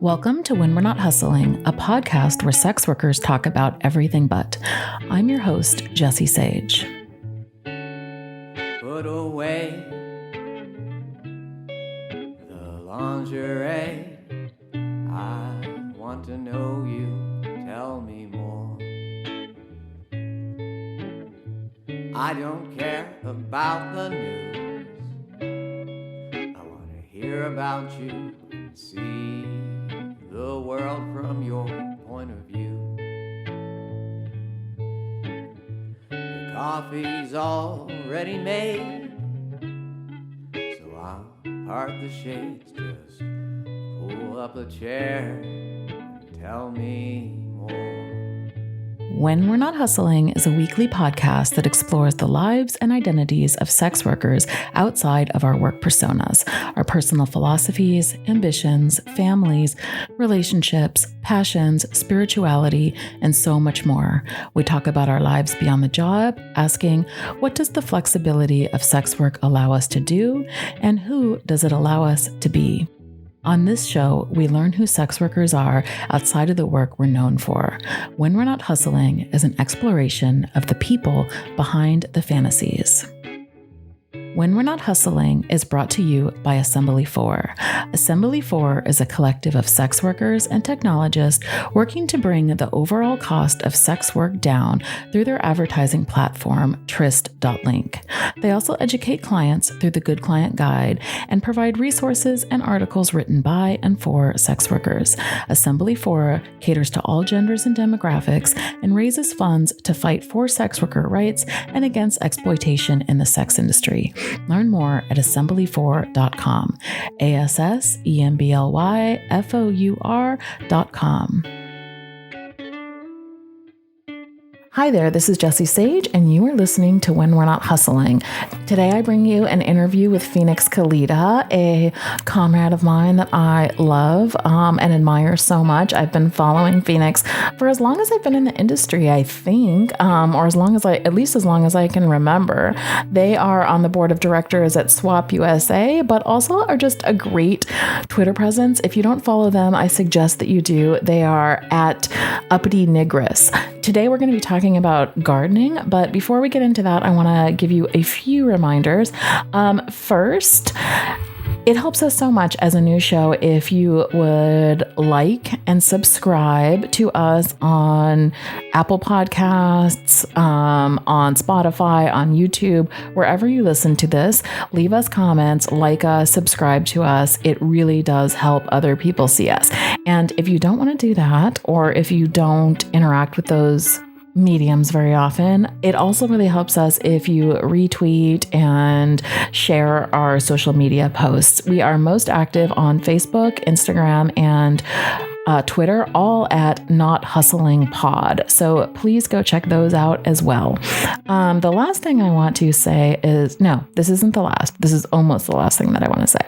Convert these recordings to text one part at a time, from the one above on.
Welcome to When We're Not Hustling, a podcast where sex workers talk about everything but. I'm your host, Jessie Sage. Put away the lingerie. I want to know you. Tell me more. I don't care about the news. I want to hear about you and see the world from your point of view. The coffee's already made, so I'll part the shades, just pull up a chair and tell me more. When We're Not Hustling is a weekly podcast that explores the lives and identities of sex workers outside of our work personas, our personal philosophies, ambitions, families, relationships, passions, spirituality, and so much more. We talk about our lives beyond the job, asking, what does the flexibility of sex work allow us to do, and who does it allow us to be? On this show, we learn who sex workers are outside of the work we're known for. When We're Not Hustling is an exploration of the people behind the fantasies. When We're Not Hustling is brought to you by Assembly 4. Assembly 4 is a collective of sex workers and technologists working to bring the overall cost of sex work down through their advertising platform, Tryst.link. They also educate clients through the Good Client Guide and provide resources and articles written by and for sex workers. Assembly 4 caters to all genders and demographics and raises funds to fight for sex worker rights and against exploitation in the sex industry. Learn more at assembly4.com. ASSEMBLYFOUR.com. Hi there, this is Jessie Sage, and you are listening to When We're Not Hustling. Today I bring you an interview with Phoenix Calida, a comrade of mine that I love and admire so much. I've been following Phoenix for as long as I've been in the industry, I think, or at least as long as I can remember. They are on the board of directors at Swap USA, but also are just a great Twitter presence. If you don't follow them, I suggest that you do. They are at Uppity Nigress. Today we're going to be talking about gardening, but before we get into that, I want to give you a few reminders. First, it helps us so much as a new show if you would like and subscribe to us on Apple Podcasts, on Spotify, on YouTube, wherever you listen to this. Leave us comments, like us, subscribe to us. It really does help other people see us. And if you don't want to do that, or if you don't interact with those mediums very often, it also really helps us if you retweet and share our social media posts. We are most active on Facebook, Instagram, and Twitter, all at Not Hustling Pod. So please go check those out as well. The last thing I want to say is, no, this isn't the last. This is almost the last thing that I want to say.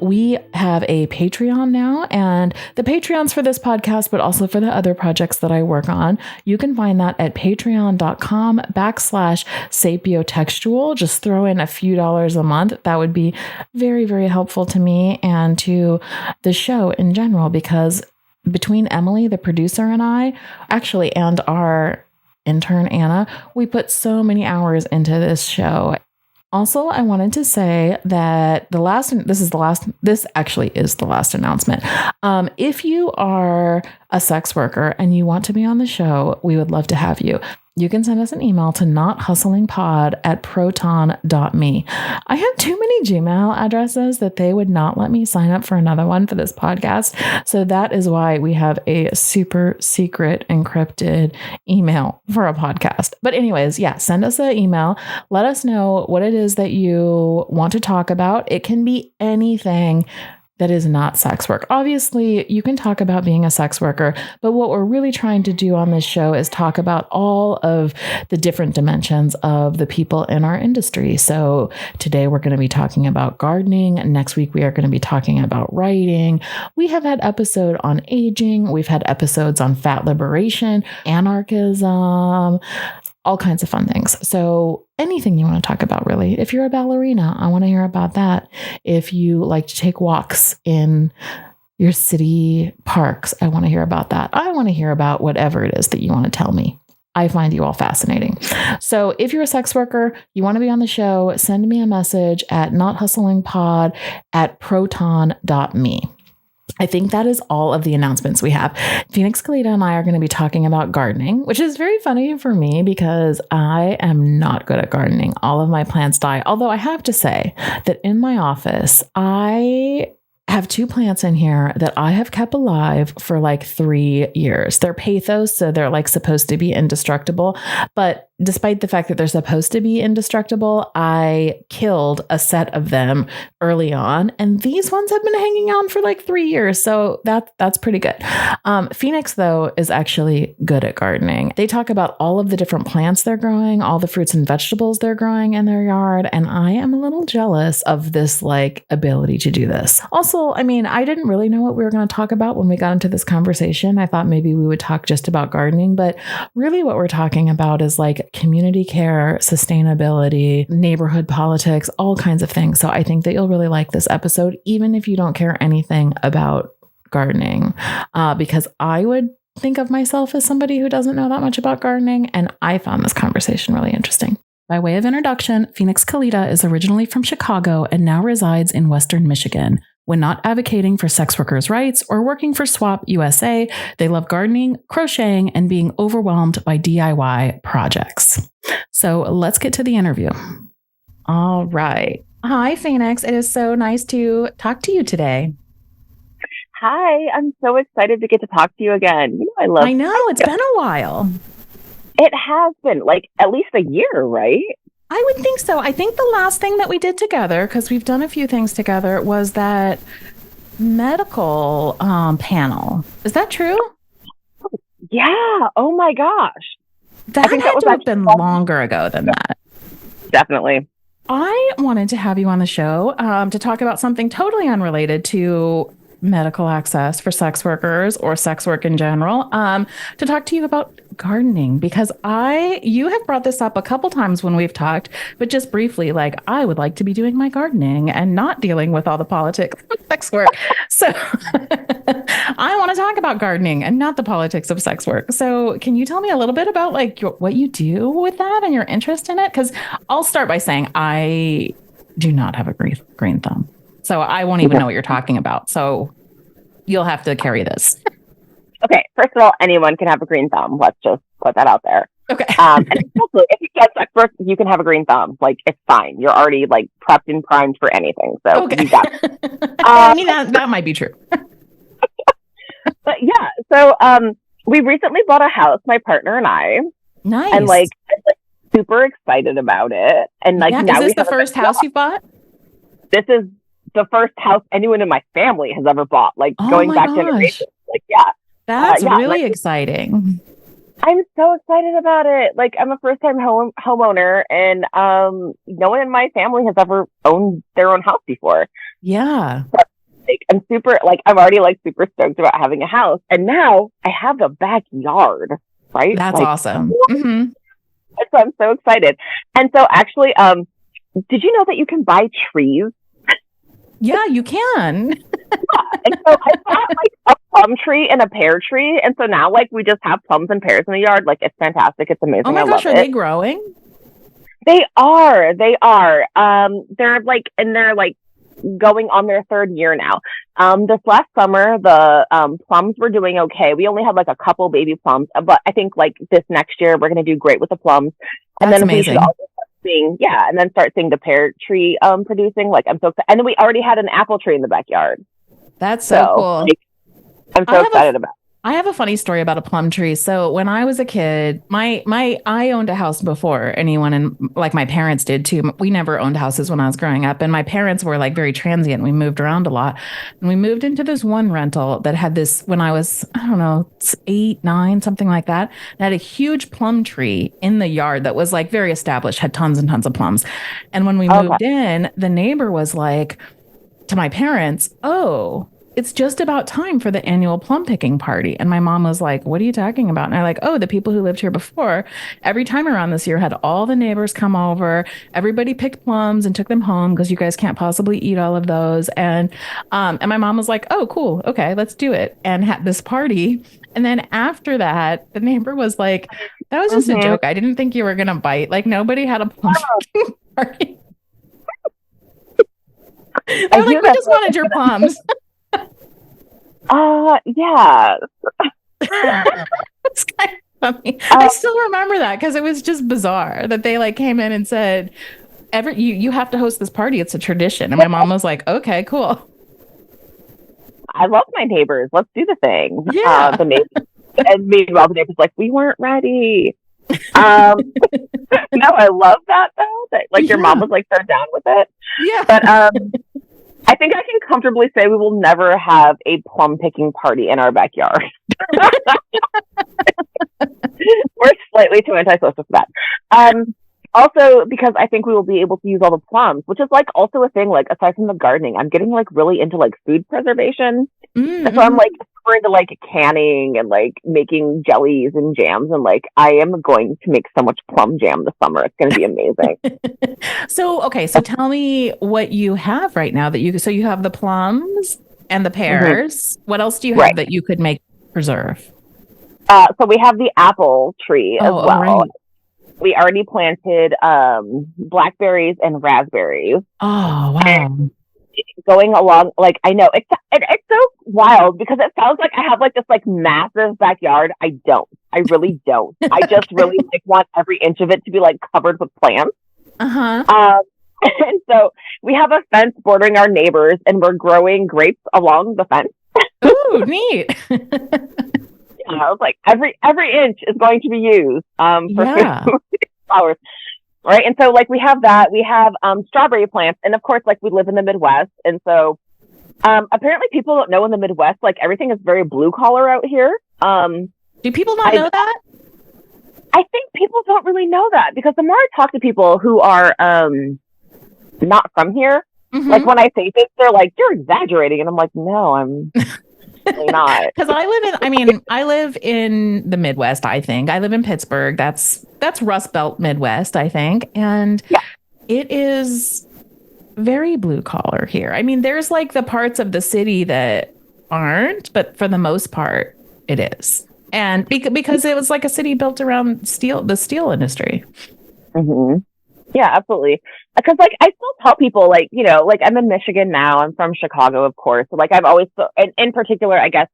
We have a Patreon now, and the Patreon's for this podcast, but also for the other projects that I work on. You can find that at patreon.com/sapiotextual. Just throw in a few dollars a month. That would be very, very helpful to me and to the show in general, because between Emily, the producer, and I, actually, and our intern, Anna, we put so many hours into this show. Also, I wanted to say that this actually is the last announcement. If you are a sex worker and you want to be on the show, we would love to have you. You can send us an email to nothustlingpod@proton.me. I have too many Gmail addresses that they would not let me sign up for another one for this podcast. So that is why we have a super secret encrypted email for a podcast. But anyways, yeah, send us an email. Let us know what it is that you want to talk about. It can be anything that is not sex work. Obviously, you can talk about being a sex worker, but what we're really trying to do on this show is talk about all of the different dimensions of the people in our industry. So today we're going to be talking about gardening. Next week, we are going to be talking about writing. We have had episodes on aging. We've had episodes on fat liberation, anarchism, all kinds of fun things. So anything you want to talk about, really. If you're a ballerina, I want to hear about that. If you like to take walks in your city parks. I want to hear about that. I want to hear about whatever it is that you want to tell me. I find you all fascinating. So if you're a sex worker, you want to be on the show, send me a message at nothustlingpod@proton.me. I think that is all of the announcements we have. Phoenix Calida and I are going to be talking about gardening, which is very funny for me because I am not good at gardening. All of my plants die. Although I have to say that in my office, I have 2 plants in here that I have kept alive for like 3 years. They're pathos, so they're like supposed to be indestructible. But despite the fact that they're supposed to be indestructible, I killed a set of them early on. And these ones have been hanging on for like 3 years. So that's pretty good. Phoenix, though, is actually good at gardening. They talk about all of the different plants they're growing, all the fruits and vegetables they're growing in their yard. And I am a little jealous of this like ability to do this. Also, I mean, I didn't really know what we were going to talk about when we got into this conversation. I thought maybe we would talk just about gardening, but really what we're talking about is like community care, sustainability, neighborhood politics, all kinds of things. So I think that you'll really like this episode, even if you don't care anything about gardening, because I would think of myself as somebody who doesn't know that much about gardening. And I found this conversation really interesting. By way of introduction, Phoenix Calida is originally from Chicago and now resides in Western Michigan. When not advocating for sex workers' rights or working for Swap USA, they love gardening, crocheting, and being overwhelmed by DIY projects. So let's get to the interview. All right. Hi, Phoenix. It is so nice to talk to you today. Hi, I'm so excited to get to talk to you again. I know, it's been a while. It has been like at least a year, right? I would think so. I think the last thing that we did together, because we've done a few things together, was that medical panel. Is that true? Yeah. Oh my gosh. I think that had to have been longer ago than that. Definitely. I wanted to have you on the show to talk about something totally unrelated to medical access for sex workers or sex work in general, to talk to you about gardening, because you have brought this up a couple times when we've talked, but just briefly, like, I would like to be doing my gardening and not dealing with all the politics of sex work. So I want to talk about gardening and not the politics of sex work. So can you tell me a little bit about like what you do with that and your interest in it? Because I'll start by saying I do not have a green thumb. So I won't even know what you're talking about. So you'll have to carry this. Okay. First of all, anyone can have a green thumb. Let's just put that out there. Okay. And also, if you get sex work, you can have a green thumb. Like, it's fine. You're already like prepped and primed for anything. So okay. You got it. I mean, that might be true. But yeah. So we recently bought a house, my partner and I. Nice. And like super excited about it. And like, now is this the first house you bought? This is the first house anyone in my family has ever bought, like going back generations. Like, yeah. That's really exciting. I'm so excited about it. Like, I'm a first-time homeowner, and no one in my family has ever owned their own house before. Yeah. So, like, I'm already like super stoked about having a house, and now I have a backyard, right? That's like, awesome. Mm-hmm. So I'm so excited. And so actually, did you know that you can buy trees? Yeah, you can. Yeah. And so I bought like a plum tree and a pear tree. And so now like we just have plums and pears in the yard. Like, it's fantastic. It's amazing. Oh my gosh, are they growing? They are. They're like going on their 3rd year now. This last summer, the plums were doing okay. We only had like a couple baby plums, but I think like this next year we're going to do great with the plums. And That's then amazing. we should also start seeing the pear tree producing. Like, I'm so excited. And then we already had an apple tree in the backyard. That's so cool. Like, I'm so excited about it. I have a funny story about a plum tree. So when I was a kid, I owned a house before anyone, and like my parents did too. We never owned houses when I was growing up, and my parents were like very transient. We moved around a lot, and we moved into this one rental that had this, when I was, I don't know, 8, 9, something like that. It had a huge plum tree in the yard that was like very established, had tons and tons of plums. And when we moved in, the neighbor was like to my parents, "Oh, it's just about time for the annual plum picking party. And my mom was like, what are you talking about? And I'm like, oh, the people who lived here before, every time around this year had all the neighbors come over. Everybody picked plums and took them home because you guys can't possibly eat all of those. And my mom was like, oh, cool. Okay, let's do it. And had this party. And then after that, the neighbor was like, that was just a joke. I didn't think you were going to bite. Like, nobody had a plum picking party. They're like, we just wanted your plums. Yeah. It's kind of funny. I still remember that because it was just bizarre that they like came in and said, you have to host this party. It's a tradition. And my mom was like, okay, cool. I love my neighbors. Let's do the thing. Yeah. The neighbors, and meanwhile, the neighbors like, we weren't ready. No, I love that though. That like your mom was like so down with it. Yeah. But I think I can comfortably say we will never have a plum picking party in our backyard. We're slightly too antisocial for that. Also, because I think we will be able to use all the plums, which is like also a thing, like aside from the gardening, I'm getting like really into like food preservation. Mm-hmm. So I'm like super into like canning and like making jellies and jams. And like, I am going to make so much plum jam this summer. It's going to be amazing. So tell me what you have right now so you have the plums and the pears. Mm-hmm. What else do you have that you could make preserve? So we have the apple tree as well. Right. We already planted blackberries and raspberries. Oh, wow. And going along, like, I know, it's so wild because it sounds like I have, like, this, like, massive backyard. I don't. I really don't. I just really, like, want every inch of it to be, like, covered with plants. Uh-huh. And so we have a fence bordering our neighbors, and we're growing grapes along the fence. Ooh, neat. I was like, every inch is going to be used for flowers, right? And so, like, we have that. We have strawberry plants, and of course, like, we live in the Midwest, and so apparently, people don't know in the Midwest, like, everything is very blue collar out here. Do people not know that? I think people don't really know that because the more I talk to people who are not from here, like when I say things, they're like, "You're exaggerating," and I'm like, "No, I'm." Not because I live in the Midwest. I think I live in Pittsburgh. That's Rust Belt Midwest, I think, and it is very blue collar here. I mean, there's like the parts of the city that aren't, but for the most part, it is. And because it was like a city built around the steel industry. Mm-hmm. Yeah, absolutely. Because, like, I still tell people, like, you know, like, I'm in Michigan now. I'm from Chicago, of course. So, like, I've always, and in particular, I guess,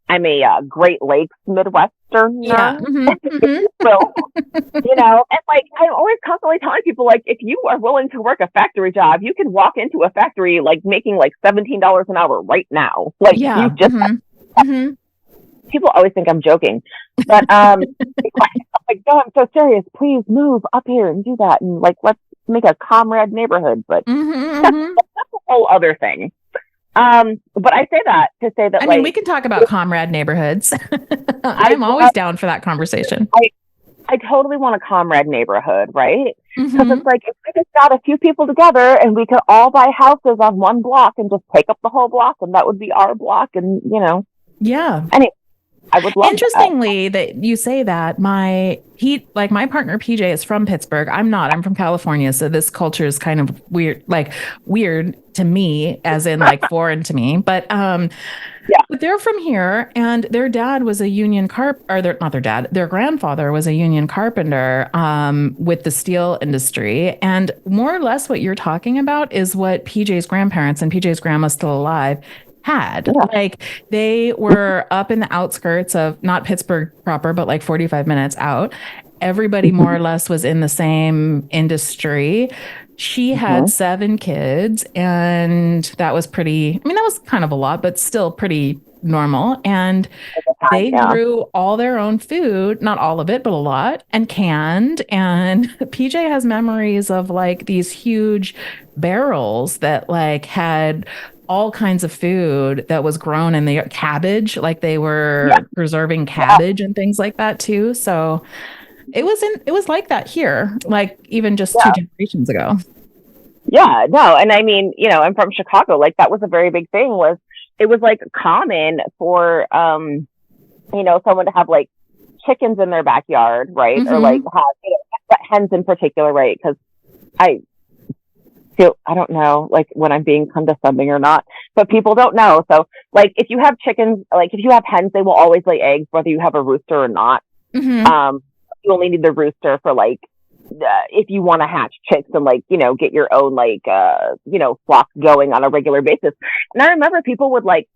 I'm a Great Lakes Midwesterner. Yeah. Mm-hmm. So, you know, and, like, I'm always constantly telling people, like, if you are willing to work a factory job, you can walk into a factory, like, making, like, $17 an hour right now. Like, you just... People always think I'm joking, but I'm like, no, I'm so serious. Please move up here and do that, and like, let's make a comrade neighborhood. But that's a whole other thing. But I say that to say that, I mean, we can talk about comrade neighborhoods. I'm always down for that conversation. I totally want a comrade neighborhood, right? Because it's like, if we just got a few people together and we could all buy houses on one block and just take up the whole block, and that would be our block, and you know, Anyway. I would love Interestingly that you say that. My partner PJ is from Pittsburgh. I'm not. I'm from California, so this culture is kind of weird to me, as in like foreign to me. But but they're from here, and their dad was a union their grandfather was a union carpenter with the steel industry, and more or less what you're talking about is what PJ's grandparents and PJ's grandma's still alive had. Like, they were up in the outskirts of not Pittsburgh proper, but like 45 minutes out. Everybody more or less was in the same industry. She had 7 kids, and that was that was kind of a lot, but still pretty normal. And they grew all their own food, not all of it, but a lot, and canned. And PJ has memories of like these huge barrels that like had all kinds of food that was grown in the cabbage, like they were preserving cabbage and things like that too. So it was like that here, like even just 2 generations ago. Yeah, no. And I mean, you know, I'm from Chicago. Like, that was a very big thing, was it was like common for, someone to have like chickens in their backyard, right? Mm-hmm. Or like have, hens in particular, right? Because I don't know, like when I'm being condescending or not, but people don't know. So like if you have chickens, like if you have hens, they will always lay eggs, whether you have a rooster or not. Mm-hmm. You only need the rooster for like, if you want to hatch chicks and like, get your own like, flock going on a regular basis. And I remember people would like,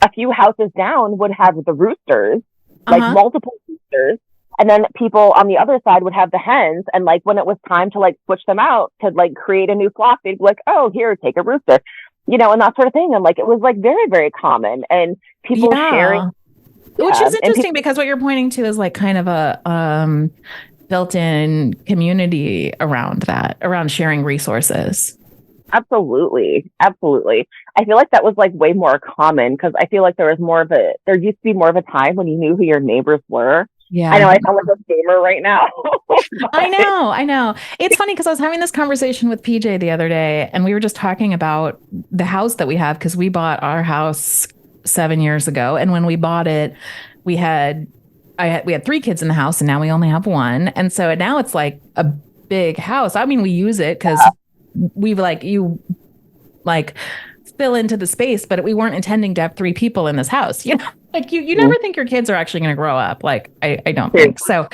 a few houses down would have the roosters, like multiple roosters. And then people on the other side would have the hens. And like when it was time to like switch them out to like create a new flock, they'd be like, oh, here, take a rooster, and that sort of thing. And like it was like very, very common. And people sharing. Which is interesting because what you're pointing to is like kind of a built-in community around sharing resources. Absolutely. Absolutely. I feel like that was like way more common because I feel like there used to be more of a time when you knew who your neighbors were. Yeah. I know I sound like a gamer right now. I know. It's funny because I was having this conversation with PJ the other day and we were just talking about the house that we have because we bought our house 7 years ago. And when we bought it, we had 3 kids in the house and now we only have 1. And so now it's like a big house. I mean, we use it because we've you fill into the space, but we weren't intending to have 3 people in this house. You never think your kids are actually going to grow up. Like, I don't think so.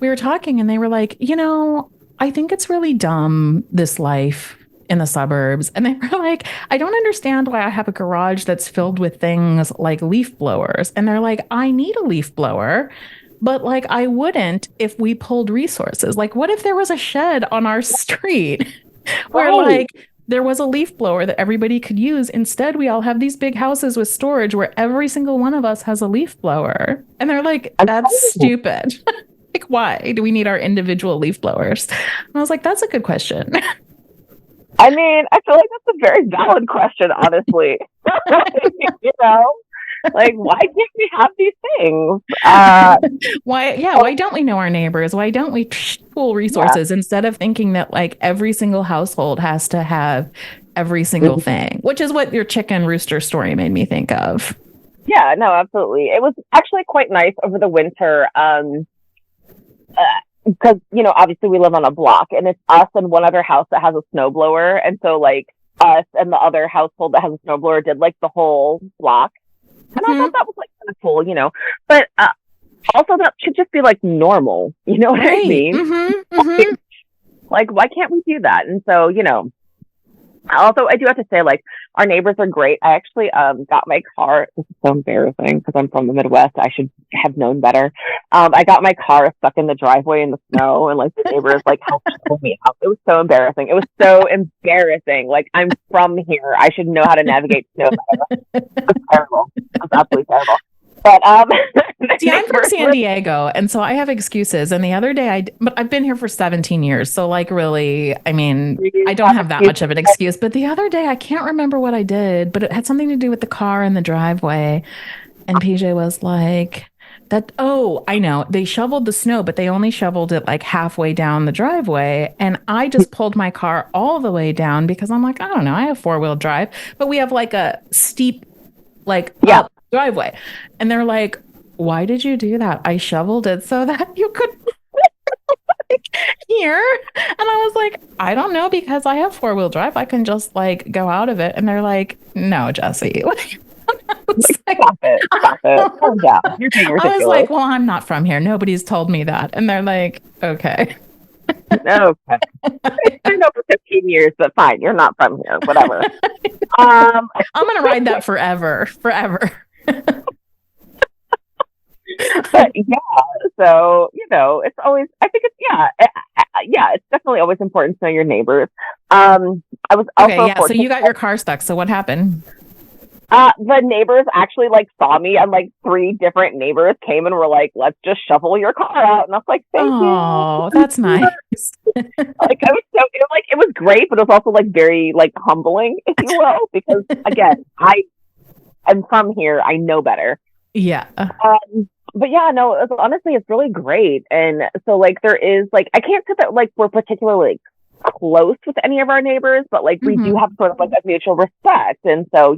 We were talking and they were like, I think it's really dumb, this life in the suburbs. And they were like, I don't understand why I have a garage that's filled with things like leaf blowers. And they're like, I need a leaf blower, but like, I wouldn't if we pulled resources. Like, what if there was a shed on our street where like there was a leaf blower that everybody could use? Instead, we all have these big houses with storage where every single one of us has a leaf blower. And they're like, that's stupid. Like, why do we need our individual leaf blowers? And I was like, that's a good question. I mean, I feel like that's a very valid question, honestly. Like, why can't we have these things? Why don't we know our neighbors? Why don't we pool resources instead of thinking that like every single household has to have every single thing, which is what your chicken rooster story made me think of. Yeah, no, absolutely. It was actually quite nice over the winter. Because, obviously we live on a block and it's us and one other house that has a snowblower. And so like us and the other household that has a snowblower did like the whole block. And I thought that was like kind of cool, but also that should just be like normal. You know what I mean? Like, why can't we do that? And so, also, I do have to say, like, our neighbors are great. I actually got my car. This is so embarrassing because I'm from the Midwest. I should have known better. I got my car stuck in the driveway in the snow, and like the neighbors like helped pull me out. It was so embarrassing. It was so embarrassing. Like, I'm from here. I should know how to navigate snow better. It was terrible. It was absolutely terrible. But see, I'm from San Diego, and so I have excuses. And the other day, but I've been here for 17 years, so like really, I mean, I don't have that much of an excuse. But the other day, I can't remember what I did, but it had something to do with the car in the driveway. And PJ was like, "That I know they shoveled the snow, but they only shoveled it like halfway down the driveway." And I just pulled my car all the way down because I'm like, I don't know, I have 4-wheel drive, but we have like a steep, up driveway. And they're like, why did you do that? I shoveled it so that you could here. And I was like, I don't know, because I have 4-wheel drive. I can just like go out of it. And they're like, no, Jessie. Stop it. Calm down. You're being ridiculous. I was like, well, I'm not from here. Nobody's told me that. And they're like, okay. Okay. I've been over 15 years, but fine. You're not from here. Whatever. I'm going to ride that forever. But so it's always, I think it's it's definitely always important to know your neighbors. I was also so you got your car stuck, so what happened? The neighbors actually like saw me, and like 3 different neighbors came and were like, let's just shovel your car out. And I was like, thank you. Oh, that's nice. Like, I was so, it was great, but it was also like very like humbling, if you will, because again, I am from here. I know better. Yeah. But yeah, no, honestly, it's really great. And so like there is like, I can't say that like we're particularly close with any of our neighbors, but like we do have sort of like a mutual respect. And so,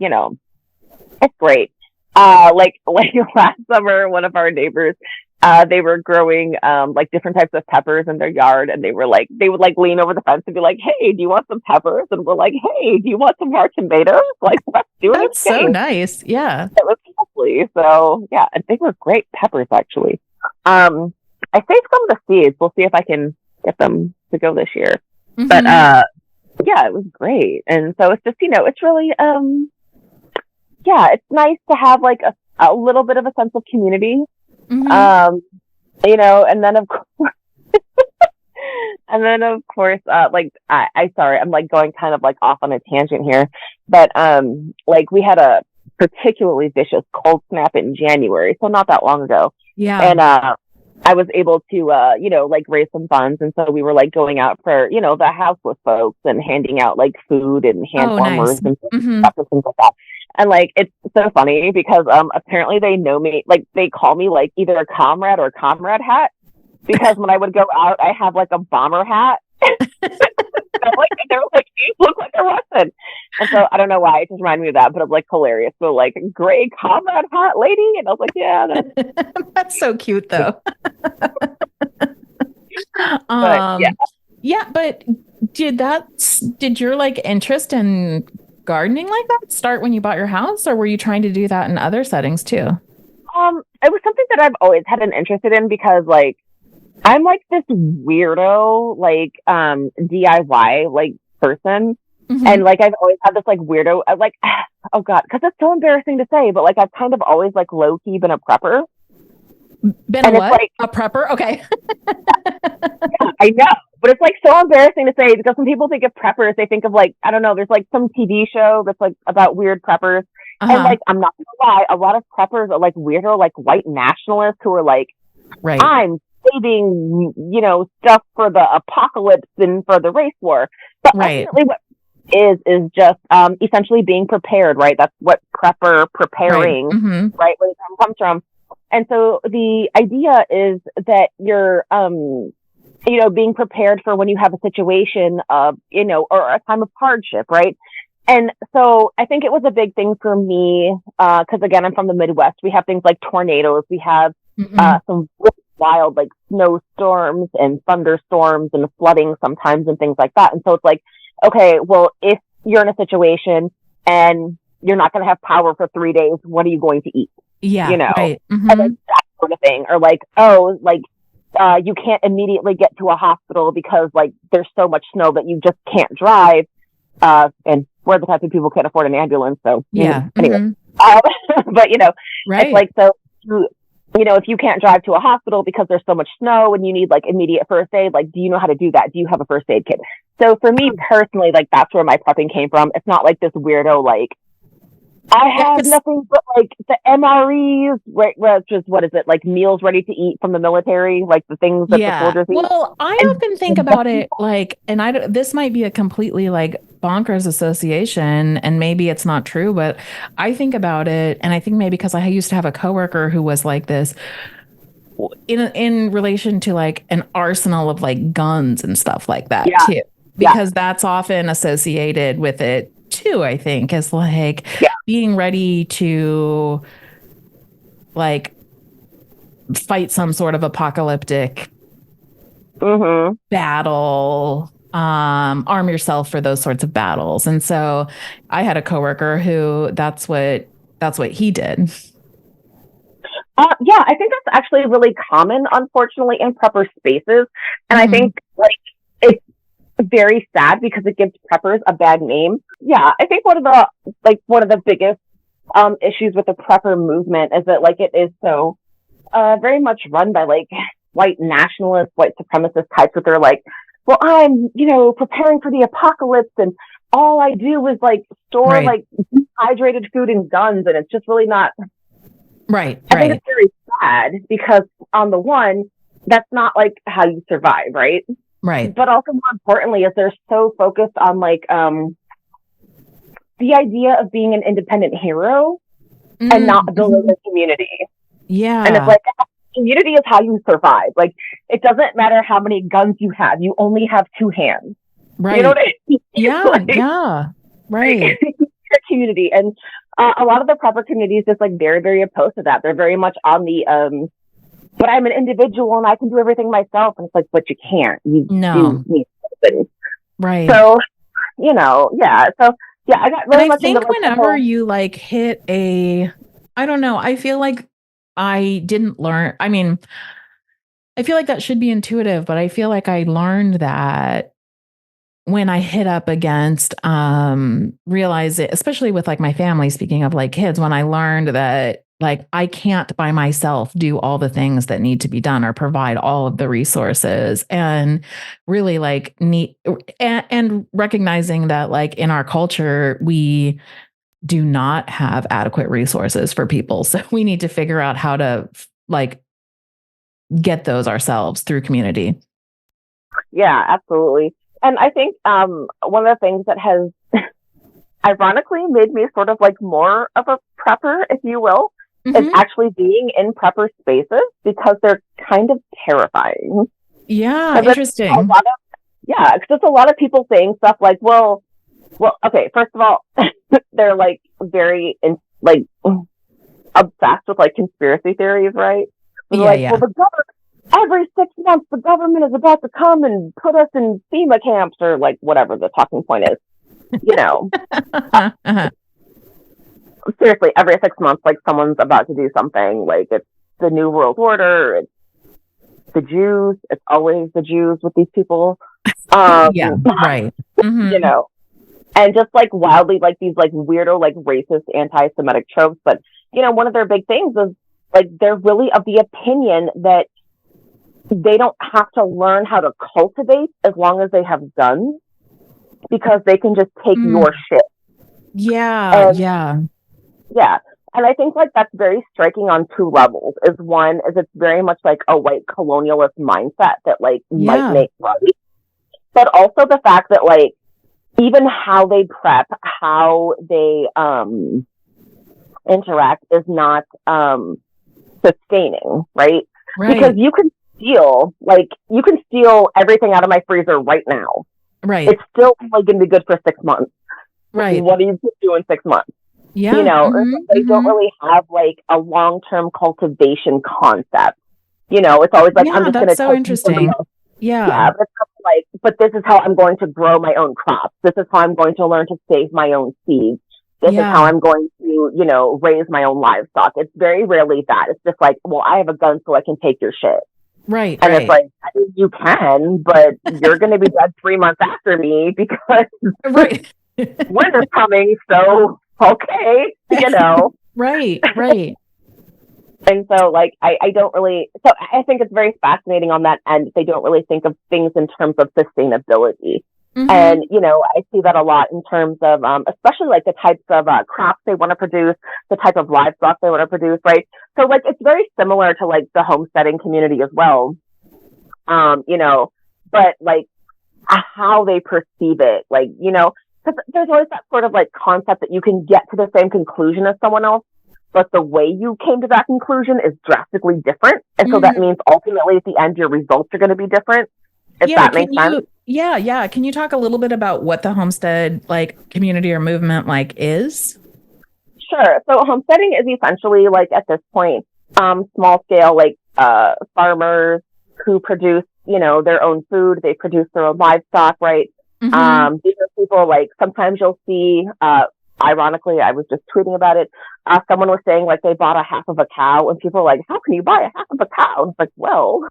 It's great. Like last summer, one of our neighbors, they were growing like different types of peppers in their yard, and they would like lean over the fence and be like, "Hey, do you want some peppers?" And we're like, "Hey, do you want some more tomatoes?" Like, let's do it. That's so nice. Yeah. It was lovely. So yeah, and they were great peppers actually. I saved some of the seeds. We'll see if I can get them to go this year. Mm-hmm. But yeah, it was great. And so it's just, it's really yeah, it's nice to have like a little bit of a sense of community. Mm-hmm. And then of course like sorry, I'm like going kind of like off on a tangent here, but like we had a particularly vicious cold snap in January, so not that long ago. Yeah. And I was able to like raise some funds, and so we were like going out for the houseless folks and handing out like food and hand warmers and stuff and things like that. And like it's so funny because apparently they know me, like they call me like either a comrade or comrade hat, because when I would go out I have like a bomber hat. They're like, you look like a Russian. And so I don't know why, it just reminded me of that, but it's like hilarious. So like, gray comrade hat lady, and I was like, yeah, that's so cute though. But did your like interest in gardening like that start when you bought your house, or were you trying to do that in other settings too? It was something that I've always had an interest in, because like I'm like this weirdo, like, DIY, like, person. Mm-hmm. And like, I've always had this like weirdo, like, oh God, cause it's so embarrassing to say, but like, I've kind of always like low key been a prepper. A prepper? Okay. Yeah, I know, but it's like so embarrassing to say, because when people think of preppers, they think of like, I don't know, there's like some TV show that's like about weird preppers. Uh-huh. And like, I'm not gonna lie, a lot of preppers are like weirdo, like white nationalists who are like, right, I'm saving, stuff for the apocalypse and for the race war. But right, ultimately what is just essentially being prepared, right? That's what preparing, right, right, where the term comes from. And so the idea is that you're being prepared for when you have a situation of, or a time of hardship, right? And so I think it was a big thing for me, because again, I'm from the Midwest. We have things like tornadoes. We have some wild like snowstorms and thunderstorms and flooding sometimes and things like that. And so it's like, okay, well, if you're in a situation and you're not going to have power for 3 days, what are you going to eat? Yeah, right. And like that sort of thing. Or like, you can't immediately get to a hospital because like there's so much snow that you just can't drive. And we're the type of people who can't afford an ambulance. So yeah. Anyway, but right. It's like, so if you can't drive to a hospital because there's so much snow and you need like immediate first aid, like, do you know how to do that? Do you have a first aid kit? So for me personally, like that's where my prepping came from. It's not like this weirdo, like I have nothing but like the MREs, right? Which is, what is it? Like meals ready to eat from the military, like the things that the soldiers eat. Well, I often think about it like, and this might be a completely like bonkers association, and maybe it's not true, but I think about it, and I think maybe because I used to have a coworker who was like this in relation to like an arsenal of like guns and stuff like that too, because that's often associated with it too, I think, as like being ready to like fight some sort of apocalyptic battle, arm yourself for those sorts of battles. And so I had a coworker who that's what he did. I think that's actually really common, unfortunately, in prepper spaces. And I think like it's very sad because it gives preppers a bad name. Yeah, I think one of the biggest issues with the prepper movement is that like it is so very much run by like white nationalist, white supremacist types that they're like, well, I'm preparing for the apocalypse and all I do is like store like dehydrated food and guns, and it's just really not right. I think it's very sad because on the one, that's not like how you survive, right? Right. But also more importantly is they're so focused on like the idea of being an independent hero and not building a community. Yeah. And it's like community is how you survive. Like it doesn't matter how many guns you have, you only have two hands. Right. You know what I mean? Yeah. Like, yeah. Right. Your community. And A lot of the prepper communities just like very, very opposed to that. They're very much on the, but I'm an individual and I can do everything myself. And it's like, but you can't. You do need something. Right. So, you know, yeah. So, yeah, I got really much into, like, whenever you like hit I don't know, I feel like I didn't learn. I mean, I feel like that should be intuitive, but I feel like I learned that when I hit up against, realize it, especially with like my family, speaking of like kids, when I learned that like I can't by myself do all the things that need to be done or provide all of the resources, and really like and recognizing that like in our culture, we do not have adequate resources for people. So we need to figure out how to like get those ourselves through community. Yeah, absolutely. And I think one of the things that has ironically made me sort of like more of a prepper, if you will, is actually being in prepper spaces, because they're kind of terrifying. Yeah, interesting. Because it's a lot of people saying stuff like, well, okay, first of all, they're like very like obsessed with like conspiracy theories, right? They're well, the government, every 6 months, the government is about to come and put us in FEMA camps, or like whatever the talking point is, you know. Seriously, every 6 months, like someone's about to do something. Like it's the New World Order, it's the Jews, it's always the Jews with these people. Right. You know, and just like wildly like these like weirdo like racist anti-Semitic tropes. But you know, one of their big things is like they're really of the opinion that they don't have to learn how to cultivate as long as they have guns, because they can just take your shit. Yeah. And I think like that's very striking on two levels. Is one is it's very much like a white colonialist mindset that like might make right, but also the fact that like even how they prep, how they interact is not sustaining, right? Because you can steal everything out of my freezer right now. Right. It's still only going to be good for 6 months. Right. What do you do in 6 months? Yeah. You know, they don't really have like a long-term cultivation concept. You know, it's always like, I'm just going to so interesting. Yeah, but it's like, but this is how I'm going to grow my own crops. This is how I'm going to learn to save my own seeds. This is how I'm going to, you know, raise my own livestock. It's very rarely that. It's just like, well, I have a gun, so I can take your shit. Right. And it's like, I mean, you can, but you're going to be dead 3 months after me, because winter's coming. So, okay, you know. Right. And so, like, I don't really, so I think it's very fascinating on that end. They don't really think of things in terms of sustainability. And, you know, I see that a lot in terms of, especially like the types of crops they want to produce, the type of livestock they want to produce, right? So, like, it's very similar to like the homesteading community as well, you know, but like how they perceive it, like, you know, because there's always that sort of like concept that you can get to the same conclusion as someone else, but the way you came to that conclusion is drastically different. And so that means ultimately at the end, your results are going to be different. If that makes sense. Yeah. Can you talk a little bit about what the homestead like community or movement like is? Sure. So homesteading is essentially like at this point, small scale, like, farmers who produce, you know, their own food. They produce their own livestock, right? These are people like, sometimes you'll see, ironically, I was just tweeting about it. Someone was saying like they bought a half of a cow, and people are like, how can you buy a half of a cow? And it's like, well,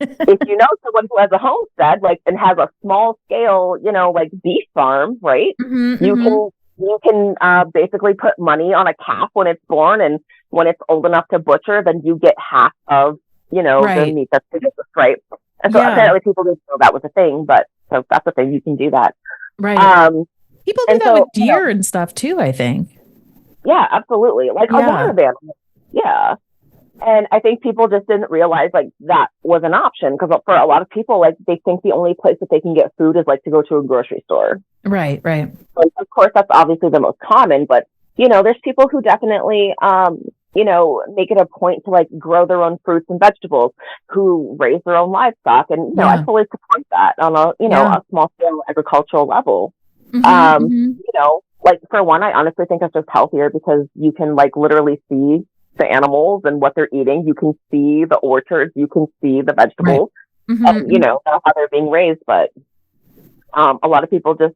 if you know someone who has a homestead, like, and has a small scale, you know, like beef farm, right? You can basically put money on a calf when it's born, and when it's old enough to butcher, then you get half of, you know, the meat that's produced, right? And so apparently people didn't know that was a thing, but so that's the thing, you can do that. Right. People do that with deer and stuff too, I think. Yeah, absolutely. Like a lot of animals. Yeah. And I think people just didn't realize like that was an option, because for a lot of people, like they think the only place that they can get food is like to go to a grocery store. Right. So, of course, that's obviously the most common, but you know, there's people who definitely, you know, make it a point to like grow their own fruits and vegetables, who raise their own livestock. And, you know, I fully support that on a, you know, a small scale agricultural level. You know, like, for one, I honestly think it's just healthier because you can like literally see the animals and what they're eating. You can see the orchards, you can see the vegetables, and you know how they're being raised. But a lot of people just,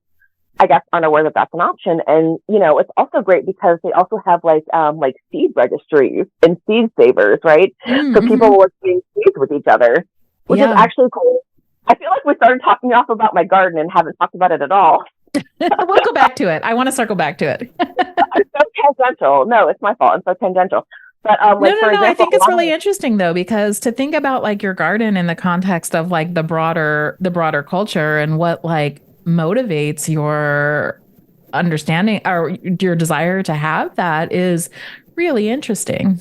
I guess, aren't aware that that's an option. And you know, it's also great because they also have like seed registries and seed savers, right? So people will exchange seeds with each other, which is actually cool. I feel like we started talking off about my garden and haven't talked about it at all. We'll go back to it. I want to circle back to it. I'm so tangential. No, it's my fault. I'm so tangential. But like, no. I think it's really interesting though, because to think about like your garden in the context of like the broader culture and what like motivates your understanding or your desire to have that is really interesting.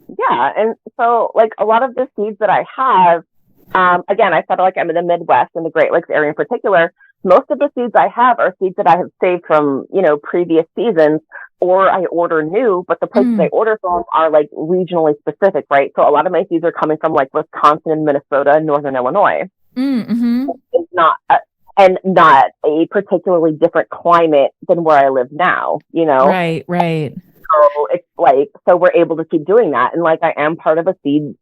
Yeah, and so like a lot of the seeds that I have, again, I felt like I'm in the Midwest and the Great Lakes area in particular. Most of the seeds I have are seeds that I have saved from, you know, previous seasons, or I order new, but the places I order from are like regionally specific, right? So a lot of my seeds are coming from like Wisconsin and Minnesota and Northern Illinois. It's not not a particularly different climate than where I live now, you know? Right. So it's like, so we're able to keep doing that. And like, I am part of a seed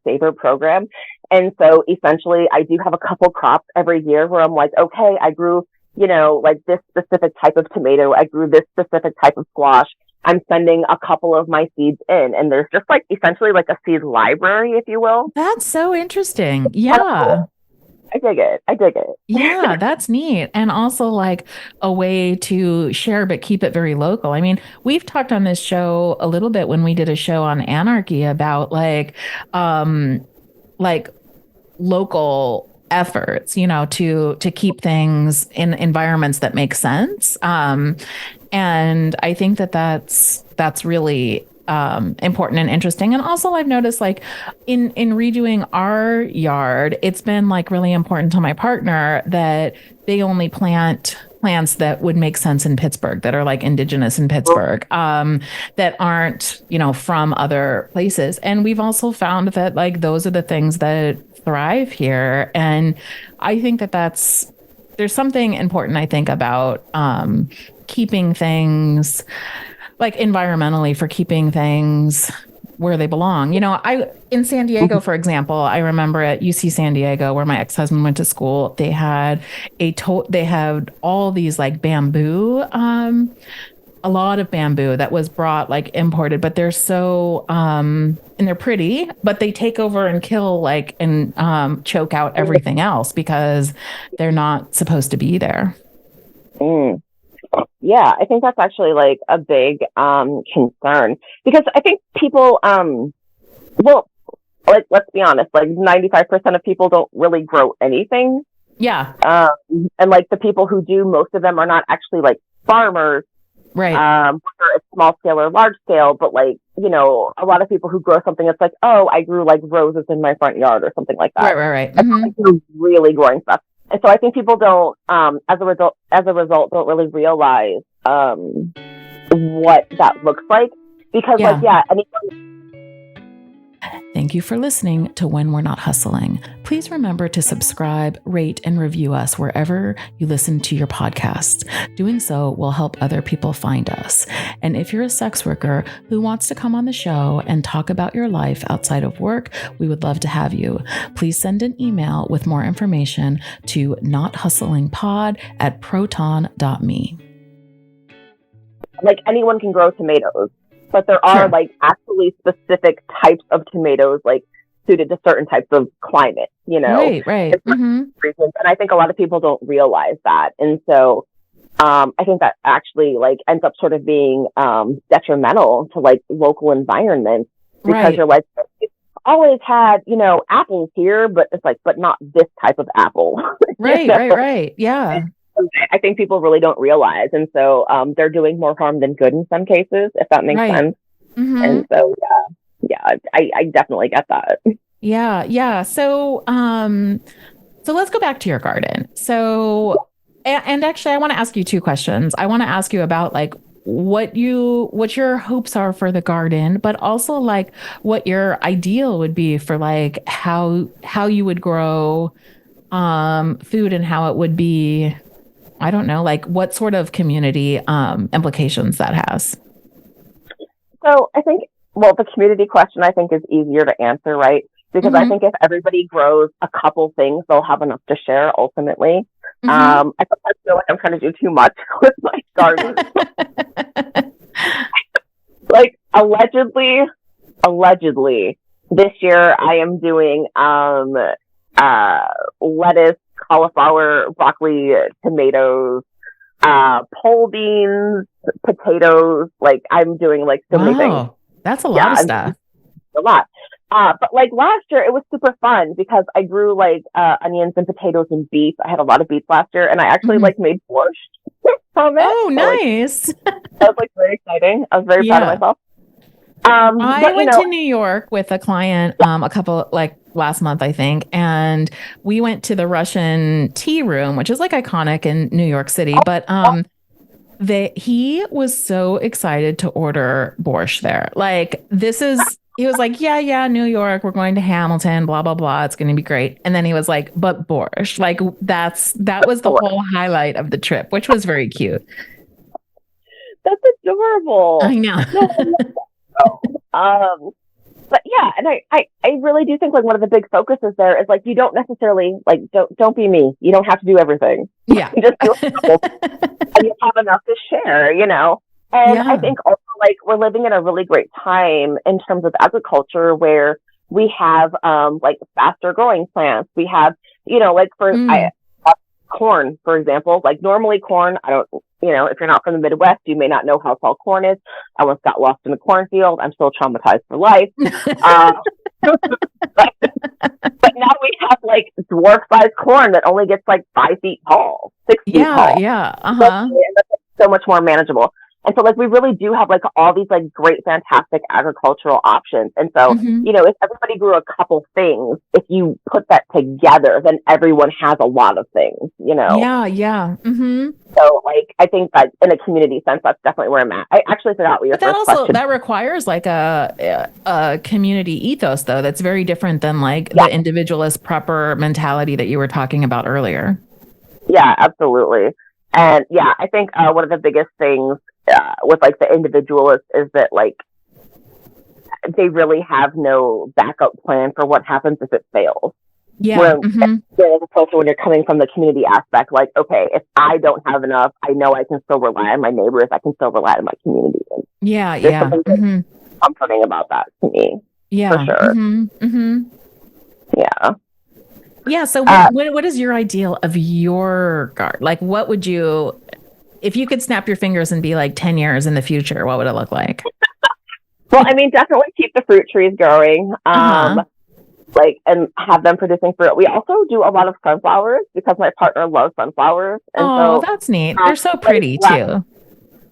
saver program. And so essentially I do have a couple crops every year where I'm like, okay, I grew, you know, like this specific type of tomato. I grew this specific type of squash. I'm sending a couple of my seeds in, and there's just like essentially like a seed library, if you will. That's so interesting. Yeah. I dig it. Yeah, that's neat. And also like a way to share, but keep it very local. I mean, we've talked on this show a little bit when we did a show on anarchy about like local efforts, you know, to keep things in environments that make sense. And I think that that's really important and interesting. And also I've noticed like in redoing our yard, it's been like really important to my partner that they only plant plants that would make sense in Pittsburgh, that are like indigenous in Pittsburgh, that aren't, you know, from other places. And we've also found that like those are the things that thrive here. And I think that there's something important, I think, about keeping things like environmentally, for keeping things where they belong. You know, in San Diego, for example, I remember at UC San Diego, where my ex-husband went to school, they had all these like bamboo, a lot of bamboo that was brought like imported, but they're so and they're pretty, but they take over and kill like and choke out everything else because they're not supposed to be there. Yeah, I think that's actually like a big concern, because I think people, well, like, let's be honest, like 95% of people don't really grow anything. Yeah. And like the people who do, most of them are not actually like farmers. Right. Whether it's small scale or large scale, but like, you know, a lot of people who grow something, it's like, oh, I grew like roses in my front yard or something like that. Right. Like, you're really growing stuff. And so I think people don't, as a result, don't really realize what that looks like, because like, yeah, anyone. Thank you for listening to When We're Not Hustling. Please remember to subscribe, rate, and review us wherever you listen to your podcasts. Doing so will help other people find us. And if you're a sex worker who wants to come on the show and talk about your life outside of work, we would love to have you. Please send an email with more information to nothustlingpod@proton.me. Like, anyone can grow tomatoes, but there are like actually specific types of tomatoes like suited to certain types of climate, you know? Right. Reasons. And I think a lot of people don't realize that. And so I think that actually like ends up sort of being detrimental to like local environments, because you're like, it's always had, you know, apples here, but it's like, but not this type of apple. Right. Yeah. I think people really don't realize. And so they're doing more harm than good in some cases, if that makes sense. And so, I definitely get that. Yeah. So let's go back to your garden. So, and actually I want to ask you two questions. I want to ask you about like what your hopes are for the garden, but also like what your ideal would be for like how you would grow food and how it would be I don't know, like what sort of community implications that has. So I think, well, the community question I think is easier to answer, right? Because I think if everybody grows a couple things, they'll have enough to share ultimately. I sometimes feel like I'm trying to do too much with my garden. Like allegedly, this year I am doing lettuce, cauliflower, broccoli, tomatoes, pole beans, potatoes. Like I'm doing like so many things. That's a lot of stuff. A lot. But like last year, it was super fun because I grew like onions and potatoes and beef. I had a lot of beef last year, and I actually like made borscht from it. Oh, nice! That was like very exciting. I was very proud of myself. I went to New York with a client last month, I think, and we went to the Russian tea room, which is like iconic in New York City. But he was so excited to order borscht there. Like he was like, yeah, New York, we're going to Hamilton, blah, blah, blah. It's going to be great. And then he was like, but borscht, like that was the whole highlight of the trip, which was very cute. That's adorable. I know. But yeah, and I really do think like one of the big focuses there is like you don't necessarily like don't be me. You don't have to do everything. Yeah. You just do and you have enough to share, you know. And I think also like we're living in a really great time in terms of agriculture where we have like faster growing plants. We have, you know, like for corn, for example, like normally corn, if you're not from the Midwest, you may not know how tall corn is. I once got lost in a cornfield. I'm still traumatized for life. But now we have like dwarf sized corn that only gets like 5 feet tall, 6 feet tall. Yeah. That's so much more manageable. And so like we really do have like all these like great, fantastic agricultural options. And so, you know, if everybody grew a couple things, if you put that together, then everyone has a lot of things, you know? Yeah. So like, I think that in a community sense, that's definitely where I'm at. I actually forgot what your first question. That requires like a community ethos though. That's very different than like the individualist prepper mentality that you were talking about earlier. Yeah, absolutely. And yeah, I think one of the biggest things with like the individualists is that like they really have no backup plan for what happens if it fails. Yeah. As opposed to when you're coming from the community aspect, like, okay, if I don't have enough, I know I can still rely on my neighbors. I can still rely on my community. And there's something comforting about that to me. Yeah. For sure. Yeah. Yeah. So what is your ideal of your garden? Like, what would you, if you could snap your fingers and be like 10 years in the future, what would it look like? Well, I mean, definitely keep the fruit trees growing, like, and have them producing fruit. We also do a lot of sunflowers because my partner loves sunflowers. And so that's neat. They're so pretty too.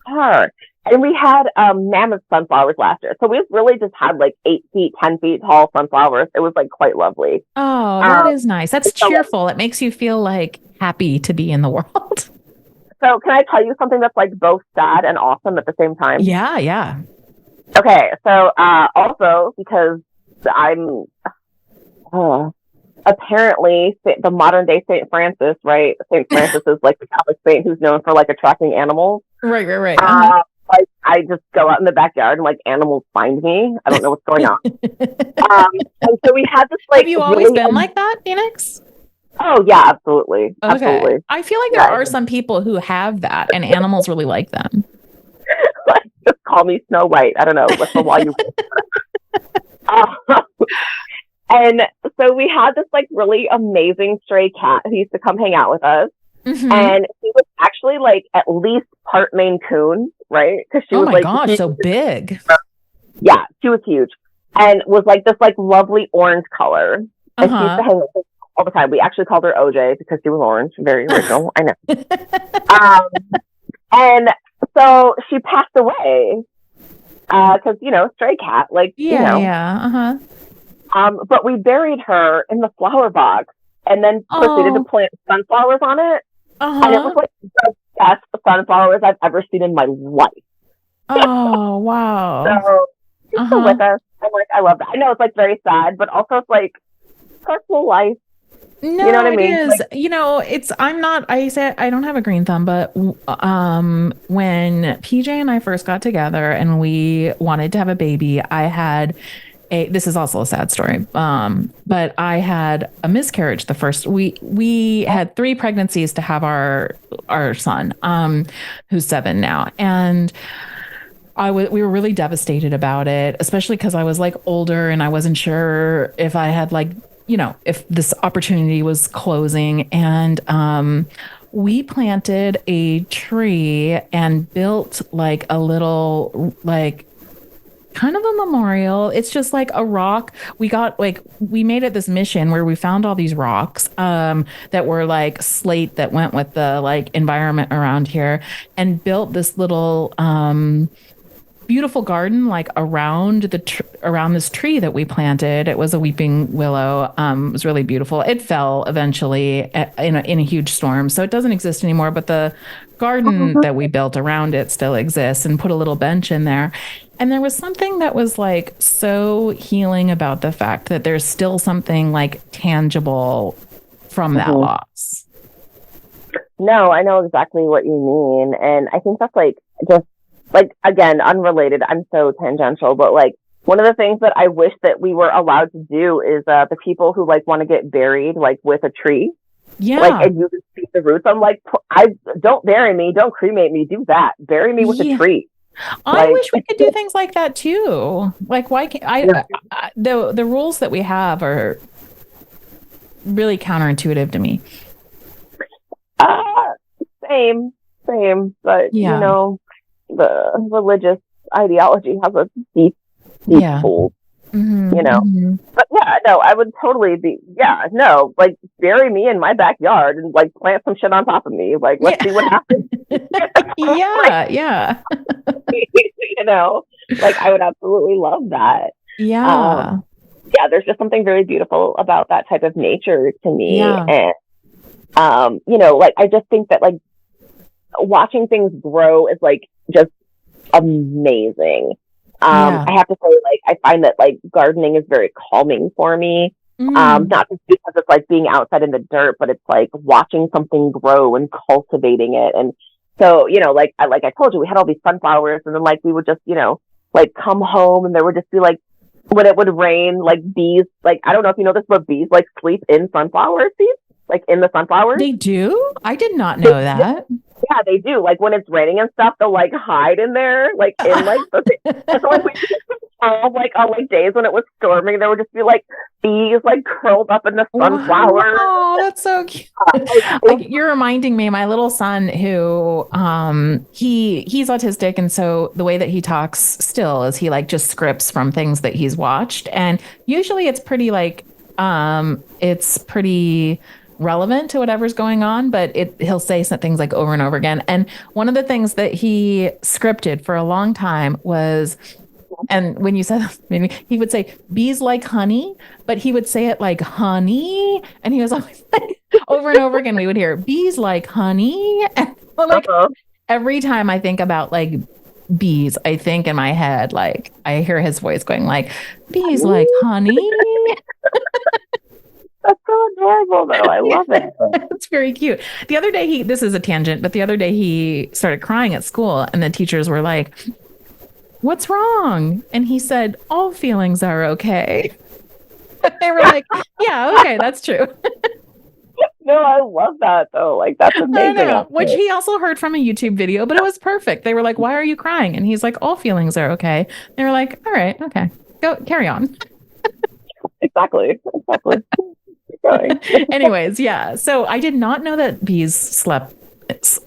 And we had mammoth sunflowers last year. So we've really just had like 8 feet, 10 feet tall sunflowers. It was like quite lovely. Oh, that is nice. That's cheerful. It makes you feel like happy to be in the world. So can I tell you something that's like both sad and awesome at the same time? Yeah. Okay. So also because I'm apparently the modern day St. Francis, right? St. Francis is like the Catholic saint who's known for like attracting animals. Right. Like I just go out in the backyard and like animals find me. I don't know what's going on. And so we had this like. Have you always been like that, Phoenix? Oh yeah, absolutely. Okay. Absolutely. I feel like there are some people who have that, and animals really like them. Like, just call me Snow White. I don't know. Whistle while you. And so we had this like really amazing stray cat who used to come hang out with us. And he was actually like at least part Maine Coon, right? Because she was like, gosh, so big. Yeah, she was huge, and was like this like lovely orange color. And she used to hang with us all the time. We actually called her OJ because she was orange. Very original. I know. And so she passed away because stray cat, like but we buried her in the flower box and then proceeded to plant sunflowers on it. And it was like the best sunflowers I've ever seen in my life. Oh, wow. So she's still with us. I'm like, I love that. I know it's like very sad, but also it's like personal life. No, You know what I it mean? is. I say I don't have a green thumb, but when PJ and I first got together and we wanted to have a baby, this is also a sad story. But I had a miscarriage the first we had 3 pregnancies to have our son, who's 7 now. And we were really devastated about it, especially because I was like older and I wasn't sure if I had if this opportunity was closing. And we planted a tree and built like a little, like, kind of a memorial. It's just like a rock. We made it this mission where we found all these rocks that were like slate that went with the like environment around here, and built this little beautiful garden like around around this tree that we planted. It was a weeping willow. It was really beautiful. It fell eventually in a huge storm, so it doesn't exist anymore, but the garden that we built around it still exists, and put a little bench in there. And there was something that was like so healing about the fact that there's still something like tangible from that loss. No, I know exactly what you mean. And I think that's like just like, again, unrelated. I'm so tangential, but like one of the things that I wish that we were allowed to do is the people who like want to get buried like with a tree. Yeah. Like, and you can see the roots. I'm like, don't bury me, don't cremate me, do that. Bury me with a tree. I wish we could do things like that too. Like, why can't the rules that we have are really counterintuitive to me. Same, but you know, the religious ideology has a deep hold, you know. But yeah, no, I would totally be, like bury me in my backyard and like plant some shit on top of me. Like, let's see what happens. You know, like I would absolutely love that. Yeah. There's just something very beautiful about that type of nature to me. And, you know, like, I just think that like watching things grow is like just amazing. I have to say, like, I find that like gardening is very calming for me. Not just because it's like being outside in the dirt, but it's like watching something grow and cultivating it. And so, you know, like I told you, we had all these sunflowers, and then like we would just, you know, like come home and there would just be like, when it would rain, like bees, like, I don't know if you know this, but bees like sleep in sunflower seeds, like in the sunflowers. They do? I did not know that. Yeah, they do. Like when it's raining and stuff, they'll like hide in there, like in like that's why we like on like days when it was storming, there would just be like bees like curled up in the sunflowers. Oh, that's so cute. Like, you're reminding me, my little son who he's autistic, and so the way that he talks still is he like just scripts from things that he's watched, and usually it's pretty like it's pretty relevant to whatever's going on, but he'll say some things like over and over again. And one of the things that he scripted for a long time was, and when you said, he would say bees like honey, but he would say it like honey, and he was always like, over and over again we would hear bees like honey. And like every time I think about like bees, I think in my head, like I hear his voice going like bees like honey. That's so adorable, though. I love it. It's very cute. The other day, this is a tangent, but the other day he started crying at school, and the teachers were like, "What's wrong?" And he said, "All feelings are okay." They were like, "Yeah, okay, that's true." No, I love that, though. Like, that's amazing. Which he also heard from a YouTube video, but it was perfect. They were like, "Why are you crying?" And he's like, "All feelings are okay." They were like, "All right, okay, go carry on." Exactly. Anyways, yeah. So I did not know that bees slept.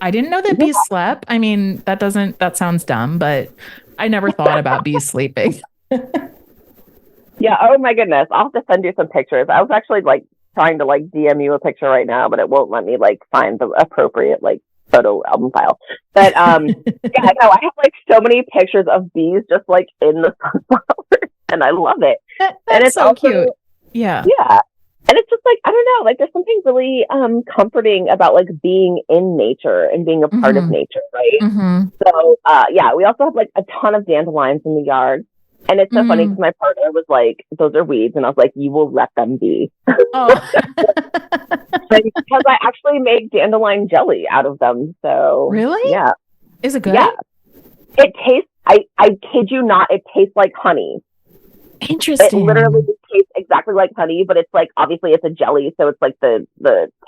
I didn't know that bees slept. I mean, that sounds dumb, but I never thought about bees sleeping. Yeah. Oh my goodness. I'll have to send you some pictures. I was actually like trying to like DM you a picture right now, but it won't let me like find the appropriate like photo album file. But yeah, no, I have like so many pictures of bees just like in the sunflowers, and I love it. And it's so cute. Yeah. Yeah. And it's just like, I don't know, like there's something really comforting about like being in nature and being a part of nature, right? So yeah, we also have like a ton of dandelions in the yard. And it's so funny because my partner was like, those are weeds. And I was like, you will let them be. Oh. Because I actually make dandelion jelly out of them. So really? Yeah. Is it good? Yeah. It tastes, I kid you not, it tastes like honey. Interesting. It literally tastes exactly like honey, but it's like, obviously it's a jelly. So it's like the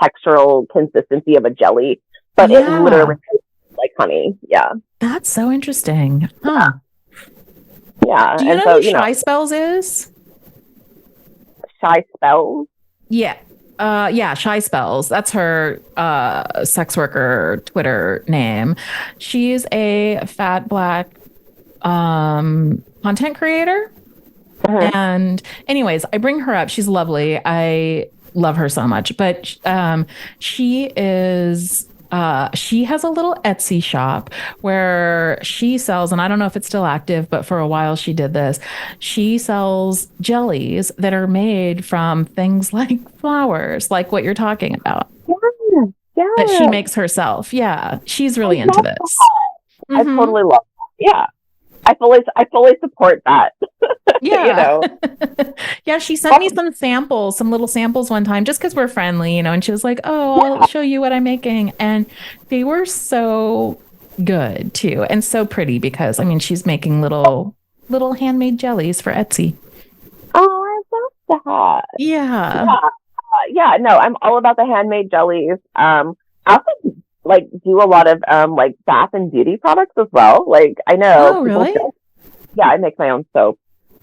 textural consistency of a jelly, but it literally tastes like honey. Yeah. That's so interesting. Huh. Yeah. Do you know who Shy Spells is? Shy Spells? Yeah. Shy Spells. That's her sex worker Twitter name. She's a fat Black content creator. And anyways, I bring her up. She's lovely. I love her so much. But she has a little Etsy shop where she sells, and I don't know if it's still active, but for a while she did this. She sells jellies that are made from things like flowers, like what you're talking about. Yeah. That she makes herself. Yeah. She's really into this. I totally love that. Yeah. I fully support that. Yeah. Yeah, she sent me some samples, some little samples one time, just because we're friendly, and she was like, oh, I'll show you what I'm making. And they were so good too. And so pretty because, she's making little handmade jellies for Etsy. Oh, I love that. Yeah. No, I'm all about the handmade jellies. I also do a lot of bath and beauty products as well. Like I know. Oh, really? I make my own soap.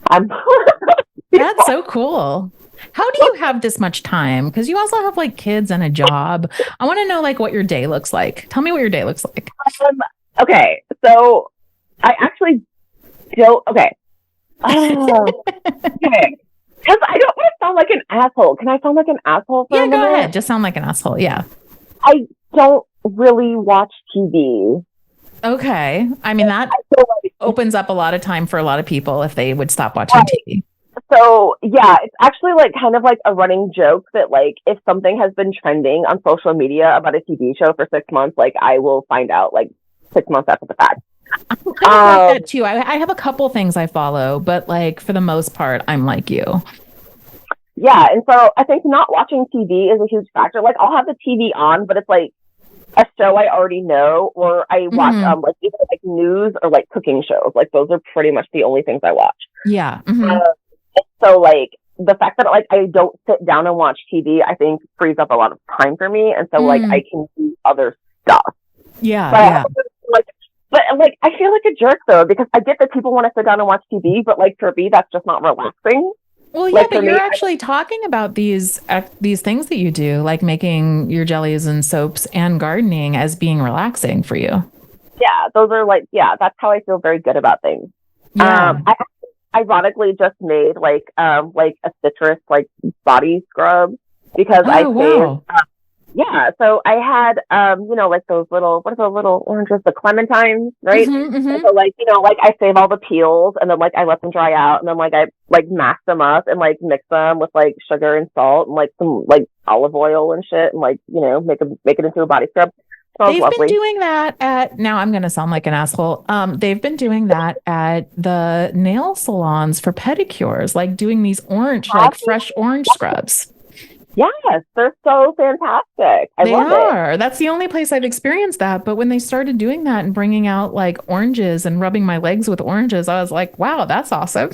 That's so cool. How do you have this much time? Because you also have kids and a job. I want to know what your day looks like. Tell me what your day looks like. Okay, so I actually don't. Okay. Okay. Because I don't want to sound like an asshole. Can I sound like an asshole for a minute? Go ahead. Just sound like an asshole. Yeah. I don't really watch TV. Okay. That opens up a lot of time for a lot of people if they would stop watching TV. So, it's actually kind of a running joke that if something has been trending on social media about a TV show for 6 months, I will find out 6 months after the fact. I'm kind of like that too. I have a couple things I follow, but for the most part, I'm like you. Yeah, and so I think not watching TV is a huge factor. I'll have the TV on, but it's a show I already know, or I watch either news or cooking shows. Those are pretty much the only things I watch. Yeah. So the fact that I don't sit down and watch TV, I think frees up a lot of time for me, and so I can do other stuff. Yeah. But I feel like a jerk though, because I get that people want to sit down and watch TV, but for me that's just not relaxing. Well, yeah, but you're actually talking about these things that you do, like making your jellies and soaps and gardening, as being relaxing for you. Yeah, those are that's how I feel very good about things. Yeah. I ironically just made a citrus body scrub because wow. So I had those little, what are the little oranges, the clementines, right? And so I save all the peels and then I let them dry out, and then I mash them up and mix them with sugar and salt and some olive oil and shit, and make it into a body scrub. They've been doing that now I'm going to sound like an asshole. They've been doing that at the nail salons for pedicures, doing these fresh orange scrubs. Yes, they're so fantastic. I love it. That's the only place I've experienced that. But when they started doing that and bringing out oranges and rubbing my legs with oranges, I was like, wow, that's awesome.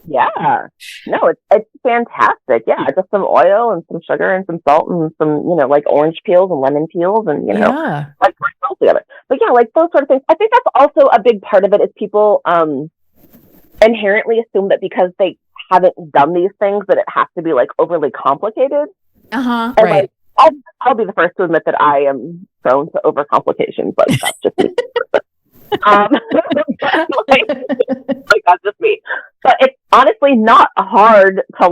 Yeah. No, it's fantastic. Yeah, just some oil and some sugar and some salt and some, orange peels and lemon peels and, together. But those sort of things. I think that's also a big part of it is people inherently assume that because they haven't done these things that it has to be overly complicated. And, right. I'll be the first to admit that I am prone to overcomplications, but that's just me. That's just me. But it's honestly not hard to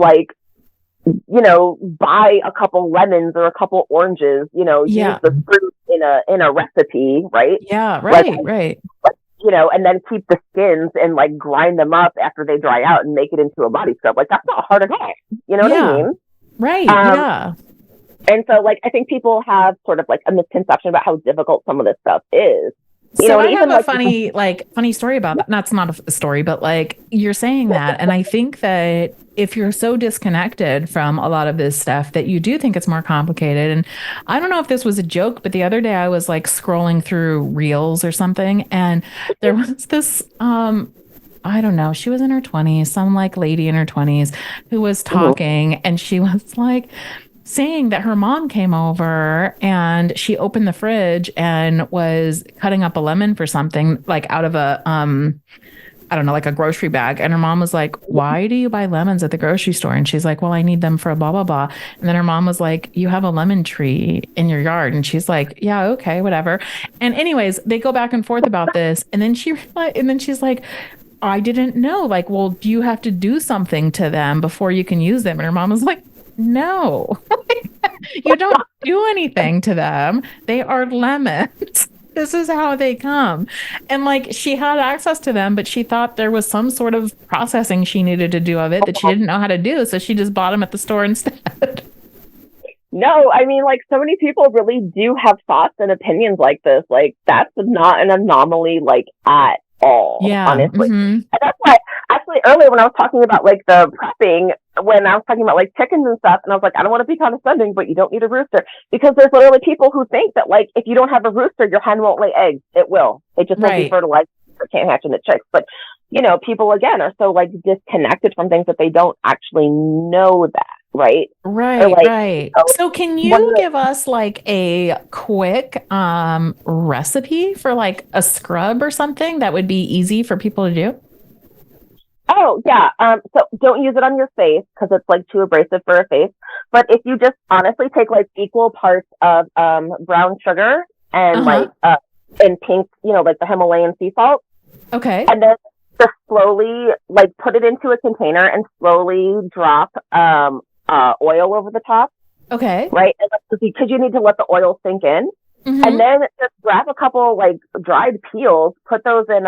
buy a couple lemons or a couple oranges, use the fruit in a recipe, right? Yeah, right. And then keep the skins and grind them up after they dry out and make it into a body scrub. That's not hard at all. You know what I mean? Right. Yeah. And so I think people have sort of a misconception about how difficult some of this stuff is. So I have a funny story about that. That's not a story, but like you're saying that. And I think that if you're so disconnected from a lot of this stuff that you do think it's more complicated. And I don't know if this was a joke, but the other day I was like scrolling through reels or something. And there was this, I don't know, she was in her 20s, some like lady in her 20s who was talking and she was like, saying that her mom came over and she opened the fridge and was cutting up a lemon for something like out of a I don't know, like a grocery bag. And her mom was like, why do you buy lemons at the grocery store? And she's like, well, I need them for a blah, blah, blah. And then her mom was like, you have a lemon tree in your yard. And she's like, yeah, okay, whatever. And anyways, they go back and forth about this. And then she's like, I didn't know. Like, well, do you have to do something to them before you can use them? And her mom was like, no, you don't do anything to them. They are lemons. This is how they come. And like she had access to them, but she thought there was some sort of processing she needed to do of it that she didn't know how to do. So she just bought them at the store instead. No, I mean, like so many people really do have thoughts and opinions like this. Like that's not an anomaly, like at all. Yeah, honestly. And that's why actually earlier when I was talking about like the prepping, when I was talking about like chickens and stuff, and I was like, I don't want to be condescending, but you don't need a rooster, because there's literally people who think that like if you don't have a rooster, your hen won't lay eggs. It will. It just won't be fertilized. It can't hatch into chicks. But you know, people again are so like disconnected from things that they don't actually know that. Right. Right. So can you give us like a quick recipe for like a scrub or something that would be easy for people to do? Oh, yeah. So don't use it on your face because it's like too abrasive for a face. But if you just honestly take like equal parts of brown sugar and like and pink, you know, like the Himalayan sea salt. Okay. And then just slowly like put it into a container and slowly drop oil over the top. Okay. Right. And because you need to let the oil sink in. And then just grab a couple like dried peels, put those in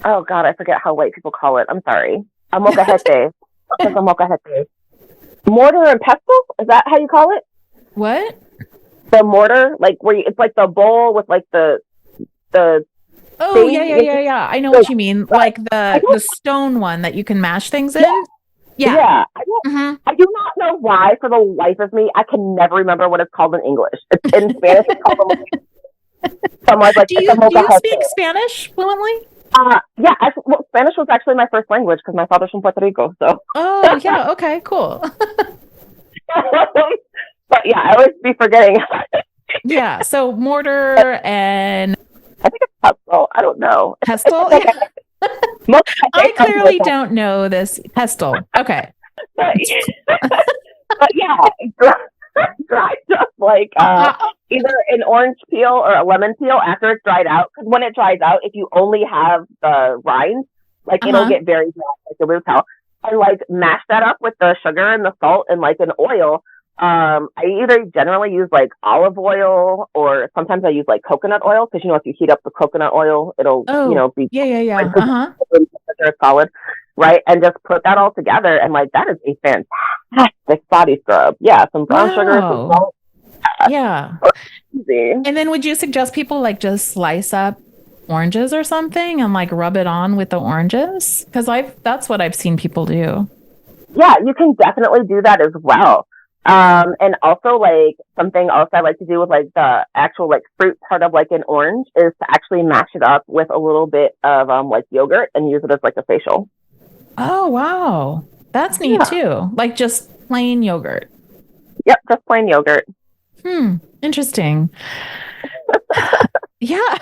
oh God, I forget how white people call it. I'm sorry. A molcajete. Mortar and pestle? Is that how you call it? What? The mortar, like where it's like the bowl with like the oh thing. Yeah. I know what you mean. Like the stone one that you can mash things in. Yeah. I do not know why, for the life of me, I can never remember what it's called in English. It's in Spanish. It's called do you speak Spanish fluently? Yeah. Spanish was actually my first language because my father's from Puerto Rico. So. Oh yeah. Okay. Cool. But yeah, I always be forgetting. Yeah. So mortar and I think it's pestle. I don't know. Pestle. I clearly don't know this pestle. Okay. But yeah, dry stuff like either an orange peel or a lemon peel after it's dried out. Because when it dries out, if you only have the rind, like it'll get very dry, like a rootel. And like mash that up with the sugar and the salt and like an oil. I either generally use like olive oil or sometimes I use like coconut oil because, you know, if you heat up the coconut oil, it'll, you know, be solid, right? And just put that all together. And like, that is a fantastic body scrub. Yeah. Some brown sugar, some salt. Yeah. And then would you suggest people like just slice up oranges or something and like rub it on with the oranges? Because that's what I've seen people do. Yeah, you can definitely do that as well. And also like something else I like to do with like the actual like fruit part of like an orange is to actually mash it up with a little bit of like yogurt and use it as like a facial. Oh wow, that's neat too. Like just plain yogurt. Yep, just plain yogurt. Interesting. Yeah.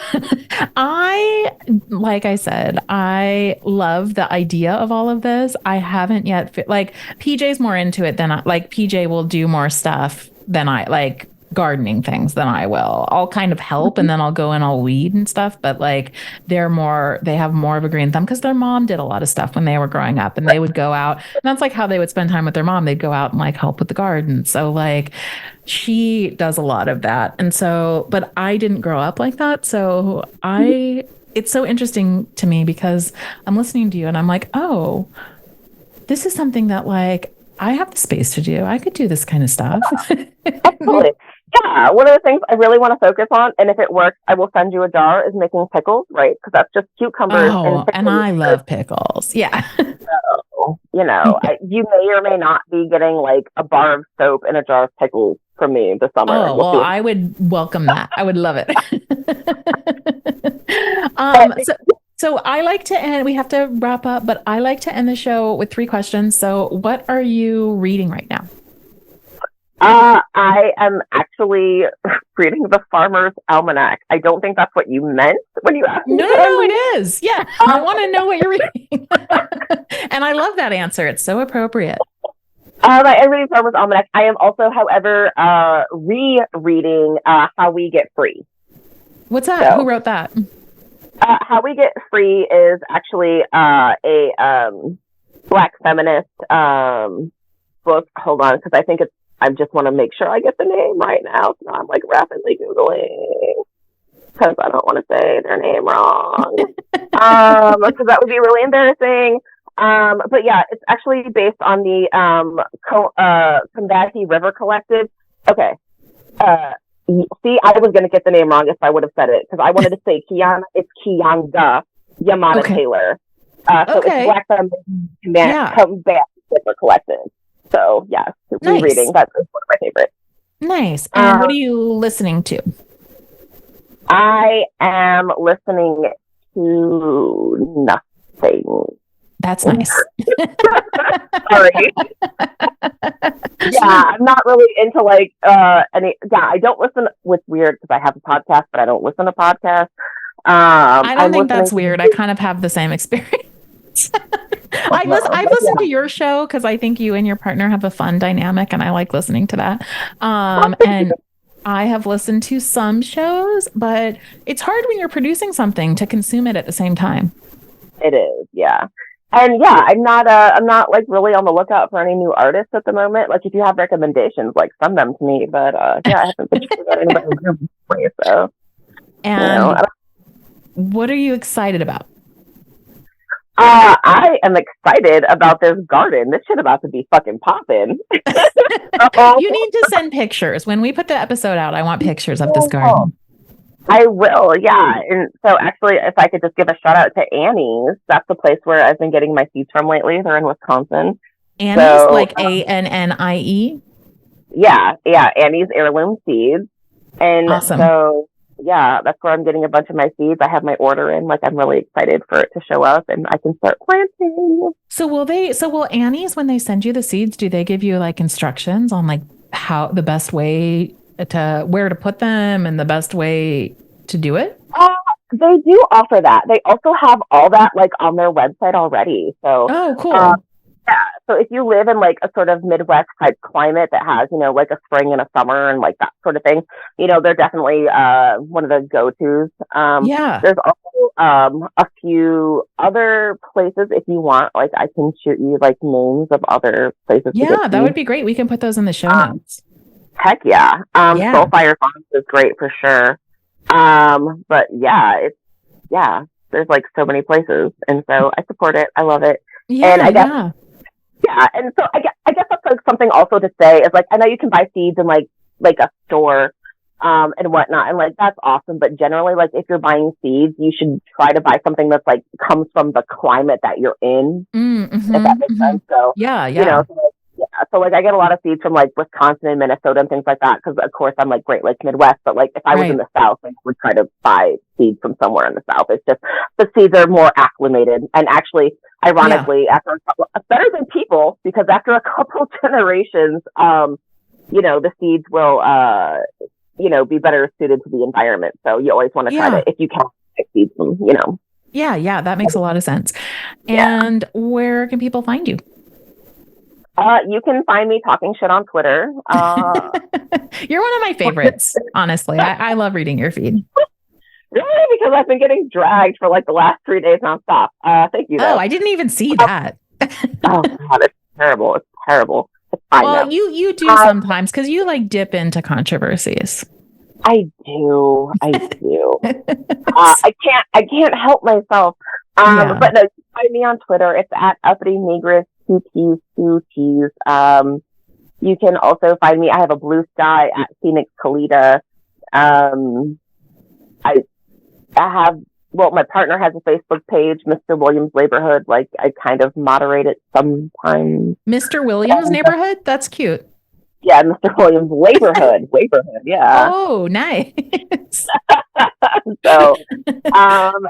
Like I said, I love the idea of all of this. I haven't yet, like PJ's more into it than PJ will do more stuff than I like gardening things than I will. I'll kind of help and then I'll go and I'll weed and stuff. But like they have more of a green thumb because their mom did a lot of stuff when they were growing up and they would go out. And that's like how they would spend time with their mom. They'd go out and like help with the garden. So like she does a lot of that. And so, but I didn't grow up like that. So it's so interesting to me because I'm listening to you and I'm like, oh, this is something that like I have the space to do. I could do this kind of stuff. Absolutely. Yeah, one of the things I really want to focus on, and if it works, I will send you a jar, is making pickles, right? Because that's just cucumbers and Oh, pickles. and I love pickles. Yeah. So, you may or may not be getting like a bar of soap and a jar of pickles from me this summer. Oh, well, I would welcome that. I would love it. So I like to end, we have to wrap up, but I like to end the show with 3 questions. So what are you reading right now? I am actually reading the Farmer's Almanac. I don't think that's what you meant when you asked me. No, it is. Yeah. I want to know what you're reading. And I love that answer. It's so appropriate. I am reading Farmer's Almanac. I am also, however, rereading How We Get Free. What's that? Who wrote that? How We Get Free is actually a Black feminist book. Hold on, because I just want to make sure I get the name right now. So I'm like rapidly Googling because I don't want to say their name wrong. Because that would be really embarrassing. But yeah, it's actually based on the Combahee River Collective. Okay. See, I was going to get the name wrong if I would have said it, because I wanted to say Kiana. It's Kianga Yamada Taylor. So it's Black Combahee River Collective. So yeah, rereading. That's one of my favorites. Nice. And what are you listening to? I am listening to nothing. That's nice. Sorry. Yeah, I'm not really into like any. Yeah, I don't listen. What's weird because I have a podcast, but I don't listen to podcasts. I don't think that's weird. I kind of have the same experience. I've listened to your show because I think you and your partner have a fun dynamic, and I like listening to that. And I have listened to some shows, but it's hard when you're producing something to consume it at the same time. It is, yeah. And yeah, I'm not like really on the lookout for any new artists at the moment. Like if you have recommendations, like send them to me. But yeah, I haven't been sure that anybody. So, and what are you excited about? I am excited about this garden. This shit about to be fucking popping. You need to send pictures. When we put the episode out, I want pictures of this garden. I will, yeah. And so actually, if I could just give a shout out to Annie's, that's the place where I've been getting my seeds from lately. They're in Wisconsin. Annie's, like ANNIE? Yeah, Annie's Heirloom Seeds. And awesome. So yeah, that's where I'm getting a bunch of my seeds. I have my order in. Like, I'm really excited for it to show up and I can start planting. So will Annie's, when they send you the seeds, do they give you like instructions on like how the best way to where to put them and the best way to do it? They do offer that. They also have all that like on their website already. So cool. Yeah. So if you live in like a sort of Midwest type climate that has, like a spring and a summer and like that sort of thing, they're definitely one of the go-tos. There's also a few other places if you want. Like I can shoot you like names of other places. Yeah, that would be great. We can put those in the show notes. Heck yeah. Soulfire Farms is great for sure. But yeah, there's like so many places, and so I support it. I love it. Yeah, and I guess. Yeah, and so I guess that's like something also to say is like I know you can buy seeds in like a store and whatnot, and like that's awesome. But generally, like if you're buying seeds, you should try to buy something that's like comes from the climate that you're in. If that makes sense. So so like I get a lot of seeds from like Wisconsin and Minnesota and things like that because of course I'm like Great Lakes Midwest. But like if I was in the South, I would try to buy seeds from somewhere in the South. It's just the seeds are more acclimated and actually. Ironically, after better than people, because after a couple generations, the seeds will, be better suited to the environment. So you always want to try to, if you can, pick seeds from, Yeah, that makes a lot of sense. And where can people find you? You can find me talking shit on Twitter. You're one of my favorites, honestly. I love reading your feed. Really? Because I've been getting dragged for like the last 3 days nonstop. Thank you. Oh, I didn't even see that. Oh God, it's terrible. It's terrible. It's fine now. You do sometimes because you like dip into controversies. I do. I can't help myself. But no, you can find me on Twitter. It's at uppity negress 2 T's. You can also find me. I have a Blue Sky at Phoenix Calida. I have, well, my partner has a Facebook page, Mr. Williams Neighborhood. Like, I kind of moderate it sometimes. Mr. Williams Neighborhood? That's cute. Yeah, Mr. Williams Neighborhood. Yeah. Oh, nice. So,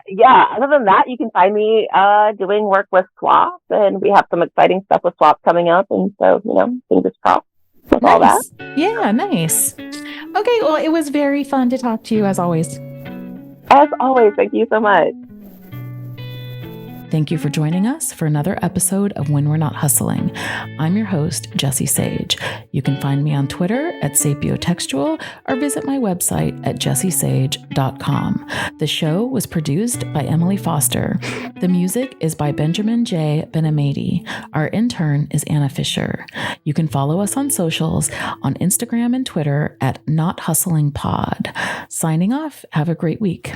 yeah, other than that, you can find me doing work with swaps, and we have some exciting stuff with swaps coming up. And so, fingers crossed with all that. Yeah, nice. Okay, well, it was very fun to talk to you as always. As always, thank you so much. Thank you for joining us for another episode of When We're Not Hustling. I'm your host, Jessie Sage. You can find me on Twitter at sapiotextual or visit my website at jessiesage.com. The show was produced by Emily Foster. The music is by Benjamin J. Benamati. Our intern is Anna Fisher. You can follow us on socials on Instagram and Twitter at Not Hustling Pod. Signing off. Have a great week.